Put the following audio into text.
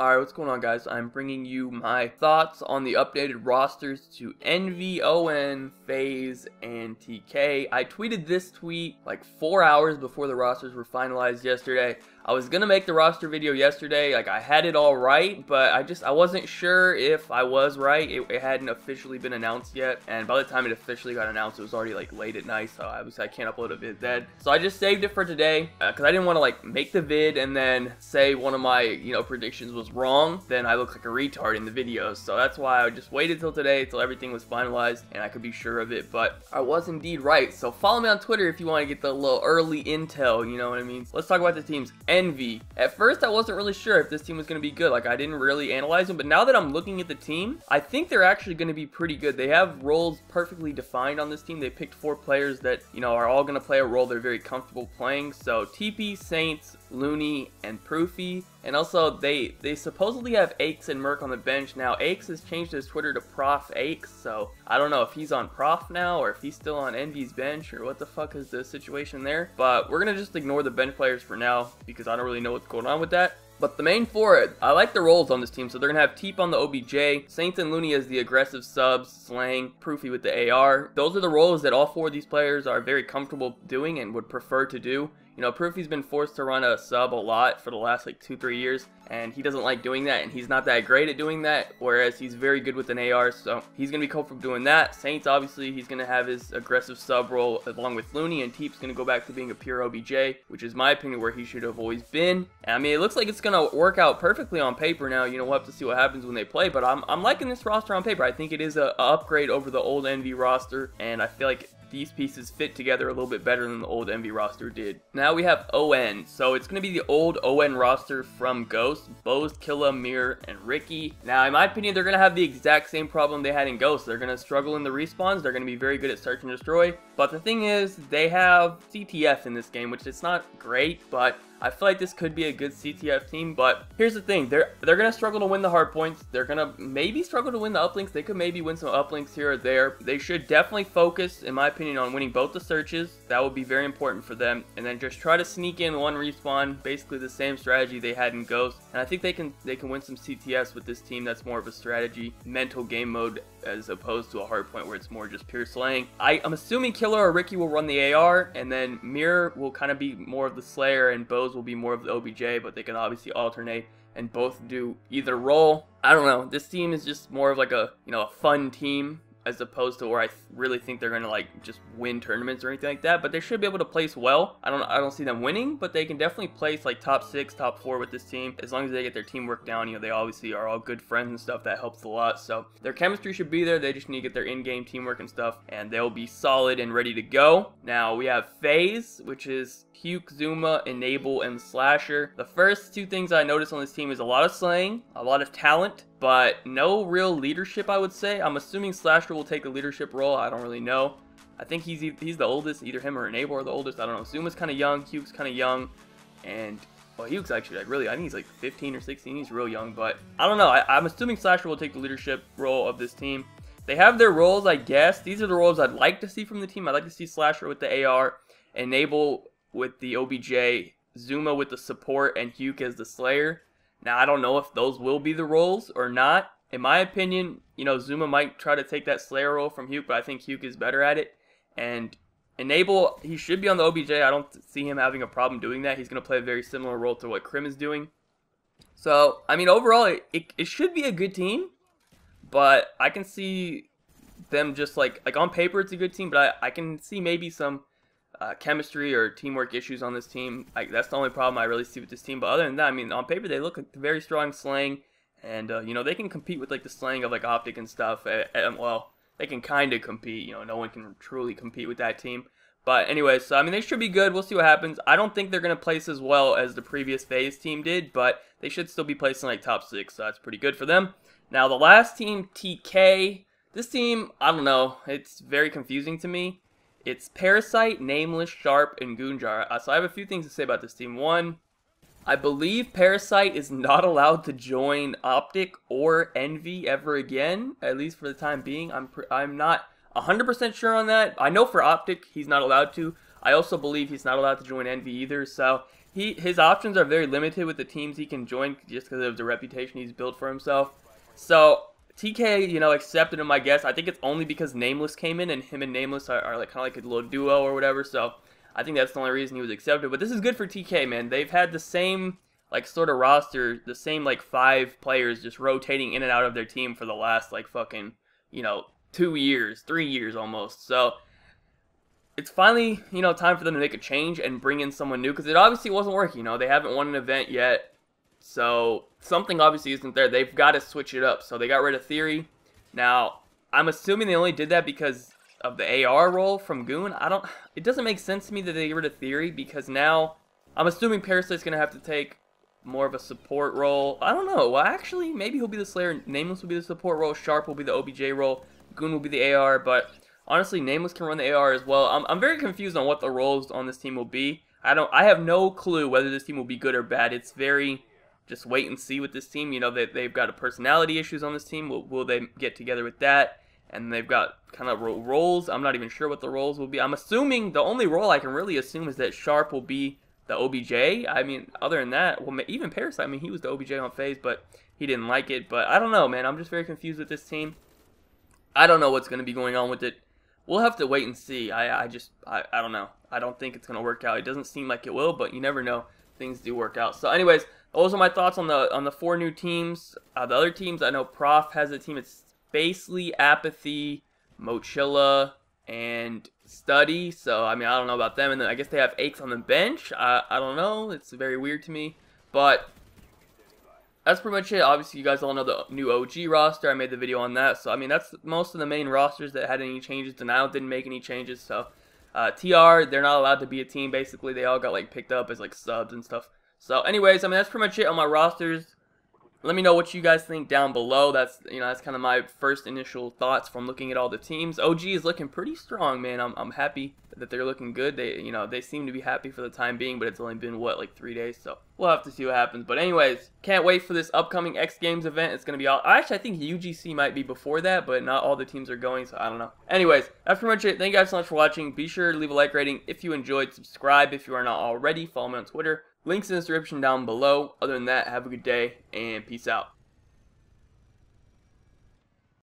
Alright, what's going on, guys? I'm bringing you my thoughts on the updated rosters to Envy, ON, FaZe, and TK. I tweeted this tweet like 4 hours before the rosters were finalized yesterday. I was gonna make the roster video yesterday, like I had it all right, but I wasn't sure if I was right. It hadn't officially been announced yet, and by the time it officially got announced, it was already like late at night, so obviously I can't upload a vid then. So I just saved it for today, because I didn't want to like make the vid and then say one of my, predictions was wrong, then I look like a retard in the videos. So that's why I just waited till today, till everything was finalized, and I could be sure of it, but I was indeed right. So follow me on Twitter if you want to get the little early intel, you know what I mean? So let's talk about the teams. Envy. At first, I wasn't really sure if this team was going to be good. Like, I didn't really analyze them, but now that I'm looking at the team, I think they're actually going to be pretty good. They have roles perfectly defined on this team. They picked 4 players that, are all going to play a role they're very comfortable playing. So, TP, Saints, Looney, and Proofy. And also, they supposedly have Aches and Merc on the bench. Now, Aches has changed his Twitter to Prof Aches, so I don't know if he's on Prof now or if he's still on Envy's bench or what the fuck is the situation there. But we're going to just ignore the bench players for now because I don't really know what's going on with that. But the main 4, I like the roles on this team. So they're going to have Teep on the OBJ, Saints and Looney as the aggressive subs, Slang, Proofy with the AR. Those are the roles that all 4 of these players are very comfortable doing and would prefer to do. Proofy's been forced to run a sub a lot for the last like 2-3 years, and he doesn't like doing that, and he's not that great at doing that, whereas he's very good with an AR, so he's going to be comfortable doing that. Saints, obviously, he's going to have his aggressive sub role along with Looney, and Teep's going to go back to being a pure OBJ, which is my opinion where he should have always been. And, I mean, it looks like it's going to work out perfectly on paper now. We'll have to see what happens when they play, but I'm liking this roster on paper. I think it is a upgrade over the old Envy roster, and I feel like these pieces fit together a little bit better than the old Envy roster did. Now we have ON. So it's going to be the old ON roster from Ghost, Boz, Killa, Mir, and Ricky. Now, in my opinion, they're going to have the exact same problem they had in Ghost. They're going to struggle in the respawns. They're going to be very good at search and destroy. But the thing is, they have CTF in this game, which is not great, but I feel like this could be a good CTF team. But here's the thing, they're going to struggle to win the hard points. They're going to maybe struggle to win the uplinks. They could maybe win some uplinks here or there. They should definitely focus, in my opinion, on winning both the searches. That would be very important for them. And then just try to sneak in one respawn, basically the same strategy they had in Ghost. And I think they can win some CTFs with this team. That's more of a strategy, mental game mode, as opposed to a hard point where it's more just pure slaying. I'm assuming Killa or Ricky will run the AR, and then Mir will kind of be more of the Slayer, and Boz will be more of the OBJ, but they can obviously alternate and both do either role. I don't know. This team is just more of like a, a fun team, as opposed to where I really think they're going to like just win tournaments or anything like that, but they should be able to place well. I don't see them winning, but they can definitely place like top 6, top 4 with this team as long as they get their teamwork down. They obviously are all good friends and stuff. That helps a lot. So their chemistry should be there. They just need to get their in-game teamwork and stuff, and they'll be solid and ready to go. Now we have FaZe, which is Huke, Zuma, Enable, and Slasher. The first 2 things I noticed on this team is a lot of slaying, a lot of talent, but no real leadership, I would say. I'm assuming Slasher will take the leadership role. I don't really know. I think he's the oldest. Either him or Enable are the oldest. I don't know. Zuma's kind of young. Huke's kind of young. And, well, Huke's actually, like, really, I think he's, like, 15 or 16. He's real young. But, I don't know. I'm assuming Slasher will take the leadership role of this team. They have their roles, I guess. These are the roles I'd like to see from the team. I'd like to see Slasher with the AR, Enable with the OBJ, Zuma with the support, and Huke as the Slayer. Now, I don't know if those will be the roles or not. In my opinion, Zuma might try to take that Slayer role from Huke, but I think Huke is better at it. And Enable, he should be on the OBJ. I don't see him having a problem doing that. He's going to play a very similar role to what Krim is doing. So, I mean, overall, it should be a good team, but I can see them just like on paper, it's a good team, but I can see maybe some chemistry or teamwork issues on this team. That's the only problem I really see with this team. But other than that, I mean, on paper they look like very strong slaying, and they can compete with like the slaying of like Optic and stuff. Well, they can kind of compete. No one can truly compete with that team. But anyway, so I mean, they should be good. We'll see what happens. I don't think they're gonna place as well as the previous FaZe team did, but they should still be placing like top 6, so that's pretty good for them. Now the last team, TK. This team, I don't know. It's very confusing to me. It's Parasite, Nameless, Sharp, and Goonjar. So I have a few things to say about this team. One, I believe Parasite is not allowed to join Optic or Envy ever again, at least for the time being. I'm not 100% sure on that. I know for Optic he's not allowed to. I also believe he's not allowed to join Envy either. So his options are very limited with the teams he can join just because of the reputation he's built for himself. So TK, accepted him, I guess. I think it's only because Nameless came in, and him and Nameless are like kind of like a little duo or whatever. So I think that's the only reason he was accepted. But this is good for TK, man. They've had the same like sort of roster, the same like 5 players just rotating in and out of their team for the last like fucking 2 years, 3 years almost. So it's finally, time for them to make a change and bring in someone new, because it obviously wasn't working. They haven't won an event yet, so something obviously isn't there. They've got to switch it up. So they got rid of Theory. Now, I'm assuming they only did that because of the AR role from Goon. It doesn't make sense to me that they get rid of Theory, because now I'm assuming Parasite's going to have to take more of a support role. I don't know. Well, actually, maybe he'll be the Slayer. Nameless will be the support role. Sharp will be the OBJ role. Goon will be the AR, but honestly, Nameless can run the AR as well. I'm very confused on what the roles on this team will be. I have no clue whether this team will be good or bad. It's very just wait and see with this team. They've got a personality issues on this team. Will they get together with that? And they've got kind of roles. I'm not even sure what the roles will be. I'm assuming the only role I can really assume is that Sharp will be the OBJ. I mean, other than that, well, even Parasite, I mean, he was the OBJ on FaZe, but he didn't like it. But I don't know, man. I'm just very confused with this team. I don't know what's going to be going on with it. We'll have to wait and see. I don't know. I don't think it's going to work out. It doesn't seem like it will, but you never know. Things do work out. So anyways, those are my thoughts on the 4 new teams. The other teams, I know Prof has a team. It's Spacely, Apathy, Mochilla, and Study. So, I mean, I don't know about them. And then I guess they have Aches on the bench. I don't know. It's very weird to me. But that's pretty much it. Obviously, you guys all know the new OG roster. I made the video on that. So, I mean, that's most of the main rosters that had any changes. Denial didn't make any changes. So, TR, they're not allowed to be a team, basically. They all got, like, picked up as, like, subs and stuff. So, anyways, I mean, that's pretty much it on my rosters. Let me know what you guys think down below. That's kind of my first initial thoughts from looking at all the teams. OG is looking pretty strong, man. I'm happy that they're looking good. They seem to be happy for the time being, but it's only been what, like 3 days, so we'll have to see what happens. But anyways, can't wait for this upcoming X Games event. It's gonna be all. Actually, I think UGC might be before that, but not all the teams are going, so I don't know. Anyways, that's pretty much it. Thank you guys so much for watching. Be sure to leave a like rating if you enjoyed. Subscribe if you are not already. Follow me on Twitter. Links in the description down below. Other than that, have a good day and peace out.